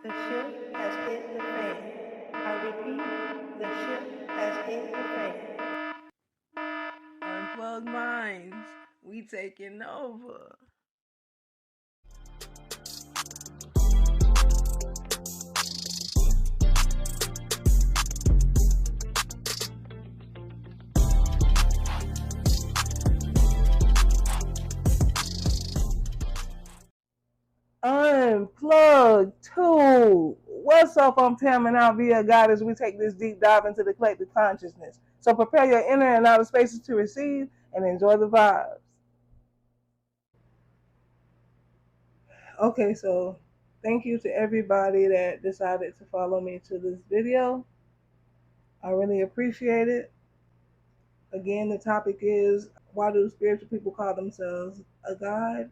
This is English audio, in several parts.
The ship has hit the fan. I repeat, the ship has hit the fan. Unplugged minds, we taking over. Unplugged 2. What's up? I'm Tam, and I'll be a guide as we take this deep dive into the collective consciousness. So prepare your inner and outer spaces to receive and enjoy the vibes. Okay, so thank you to everybody that decided to follow me to this video. I really appreciate it. Again, the topic is, why do spiritual people call themselves a god?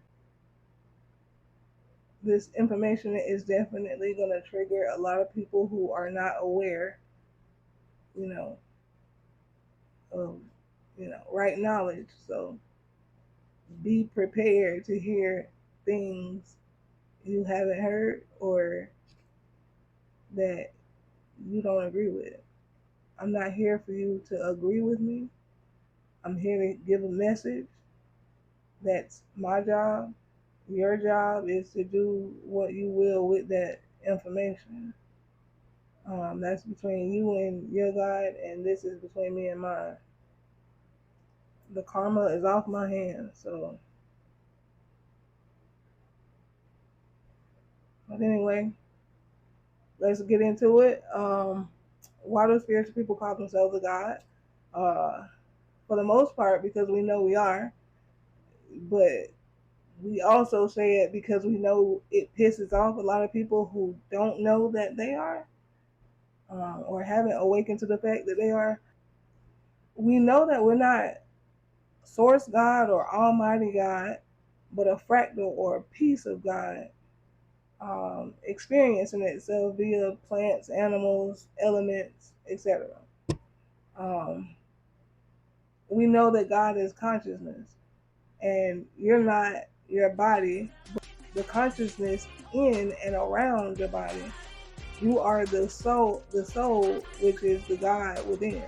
This information is definitely going to trigger a lot of people who are not aware, of, right knowledge. So be prepared to hear things you haven't heard or that you don't agree with. I'm not here for you to agree with me. I'm here to give a message. That's my job. Your job is to do what you will with that information. That's between you and your God, and this is between me and mine. The karma is off my hands, so. But anyway, let's get into it. Why do spiritual people call themselves a god? For the most part, because we know we are, but we also say it because we know it pisses off a lot of people who don't know that they are, or haven't awakened to the fact that they are. We know that we're not source God or almighty God, but a fractal or a piece of God, experiencing itself via plants, animals, elements, etc. We know that God is consciousness, and you're not your body, but the consciousness in and around your body. You are the soul, which is the God within.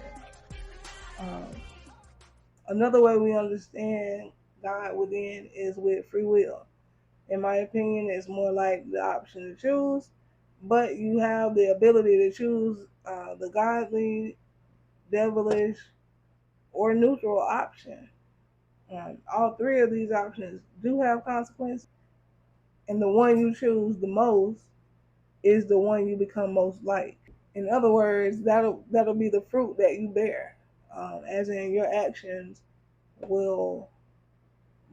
Um, Another way we understand God within is with free will. In my opinion, it's more like the option to choose, but you have the ability to choose the godly, devilish, or neutral option. All three of these options do have consequences, and the one you choose the most is the one you become most like. In other words, that'll be the fruit that you bear, as in your actions will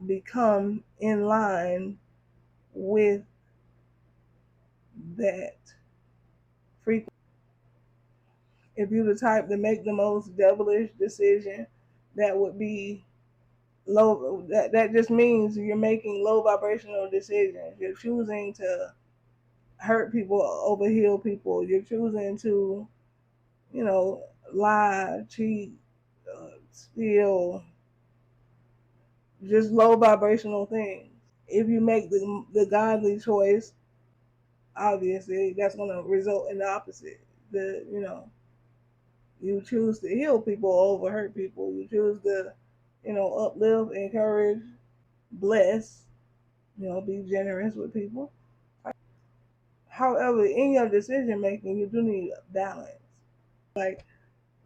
become in line with that frequency. If you're the type to make the most devilish decision, that would be low. That just means you're making low vibrational decisions. You're choosing to hurt people, overheal people. You're choosing to, lie, cheat, steal, just low vibrational things. If you make the godly choice, obviously that's going to result in the opposite. You choose to heal people over hurt people. You choose to, uplift, encourage, bless, be generous with people. However, in your decision making, you do need balance. Like,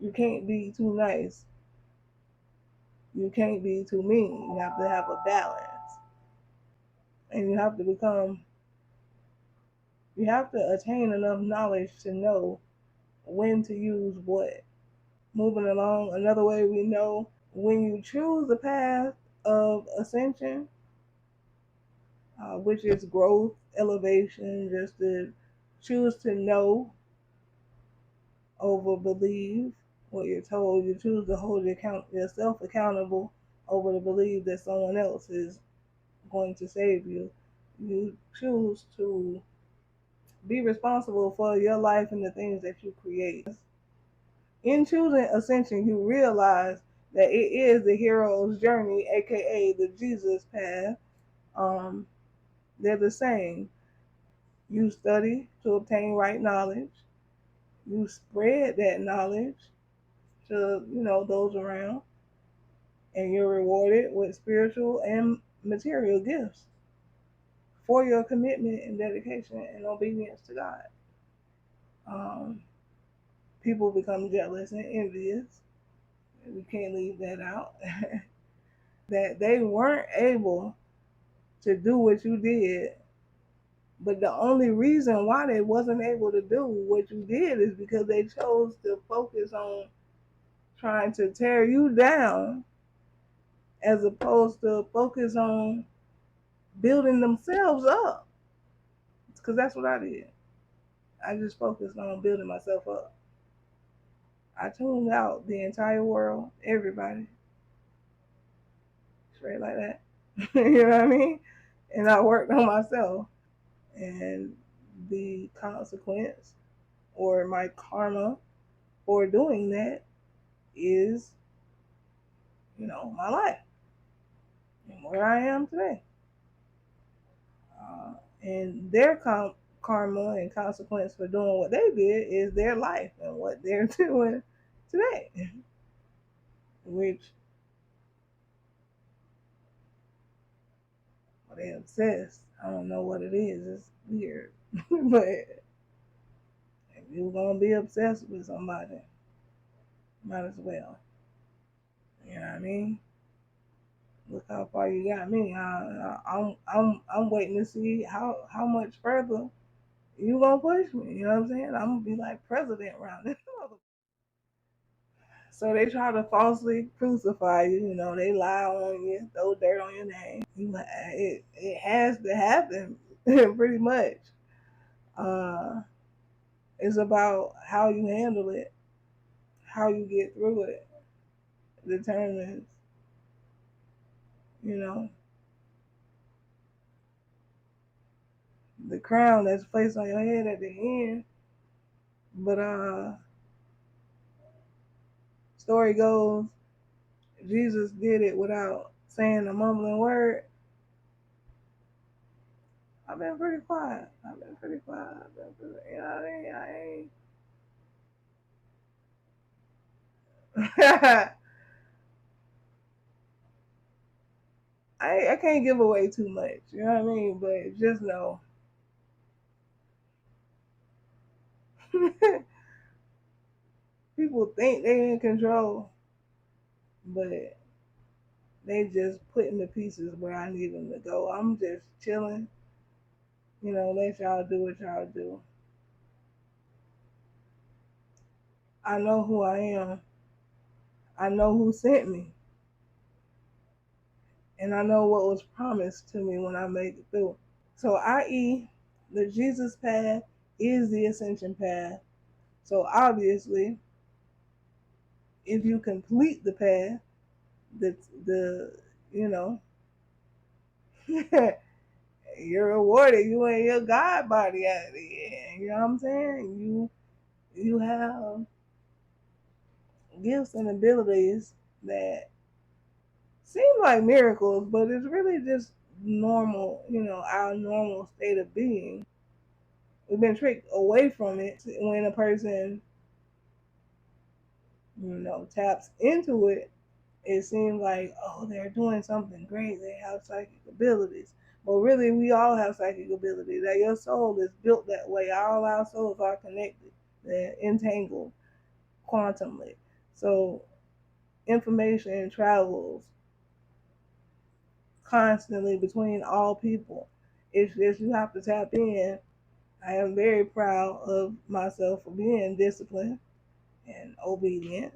you can't be too nice. You can't be too mean. You have to have a balance. And you have to attain enough knowledge to know when to use what. Moving along, another way we know, when you choose the path of ascension, which is growth, elevation, just to choose to know over believe what you're told. You choose to hold yourself accountable over the belief that someone else is going to save you. You choose to be responsible for your life and the things that you create. In choosing ascension, you realize that it is the hero's journey, aka the Jesus path. They're the same. You study to obtain right knowledge. You spread that knowledge to, those around, and you're rewarded with spiritual and material gifts for your commitment and dedication and obedience to God. Um, People become jealous and envious. We can't leave that out. That they weren't able to do what you did, but the only reason why they wasn't able to do what you did is because they chose to focus on trying to tear you down as opposed to focus on building themselves up. Because that's what I did. I just focused on building myself up. I tuned out the entire world, everybody, straight like that. You know what I mean? And I worked on myself. And the consequence or my karma for doing that is, my life and where I am today. And their karma and consequence for doing what they did is their life and what they're doing today, which they obsessed. I don't know what it is. It's weird, but if you're gonna be obsessed with somebody, might as well. You know what I mean? Look how far you got me. I'm waiting to see how much further you gonna push me. You know what I'm saying? I'm gonna be like president around this. So they try to falsely crucify you. They lie on you, throw dirt on your name. It has to happen, pretty much. It's about how you handle it, how you get through it, determines, you know, the crown that's placed on your head at the end. But story goes, Jesus did it without saying a mumbling word. I've been pretty quiet. You know what I ain't. I can't give away too much. You know what I mean? But just know. People think they're in control, but they just putting the pieces where I need them to go. I'm just chilling. Let y'all do what y'all do. I know who I am. I know who sent me. And I know what was promised to me when I made it through. So, i.e., the Jesus path is the ascension path. So, obviously, if you complete the path, you know, you're rewarded. You and your God body at the end. You know what I'm saying? You have gifts and abilities that seem like miracles, but it's really just normal, our normal state of being. We've been tricked away from it when a person, taps into it. It seems like, oh, they're doing something great. They have psychic abilities. But really, we all have psychic abilities. That your soul is built that way. All our souls are connected. They're entangled quantumly. So information travels constantly between all people. It's just you have to tap in. I am very proud of myself for being disciplined and obedient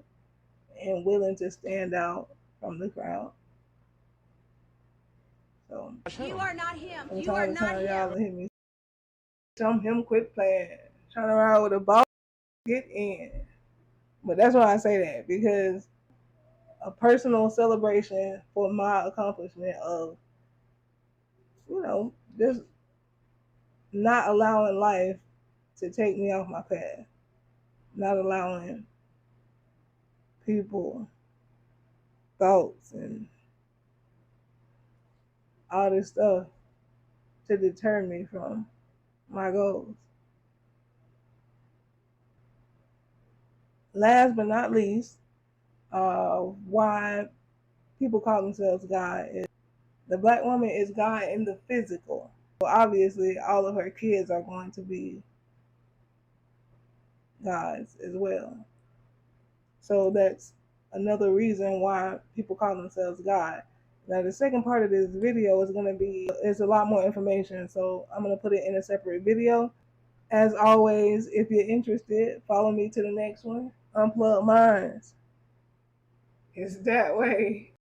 and willing to stand out from the crowd. So you are not him. from You are time to not time, him. y'all hit me. Tell him quit playing, trying around with a ball, get in. But that's why I say that, because a personal celebration for my accomplishment of, just not allowing life to take me off my path, not allowing people, thoughts, and all this stuff to deter me from my goals. Last but not least, why people call themselves God is the black woman is God in the physical. So obviously, all of her kids are going to be gods as well. So that's another reason why people call themselves God. Now the second part of this video is going to be, it's a lot more information, so I'm going to put it in a separate video. As always, if you're interested, follow me to the next one. Unplug Minds. It's that way.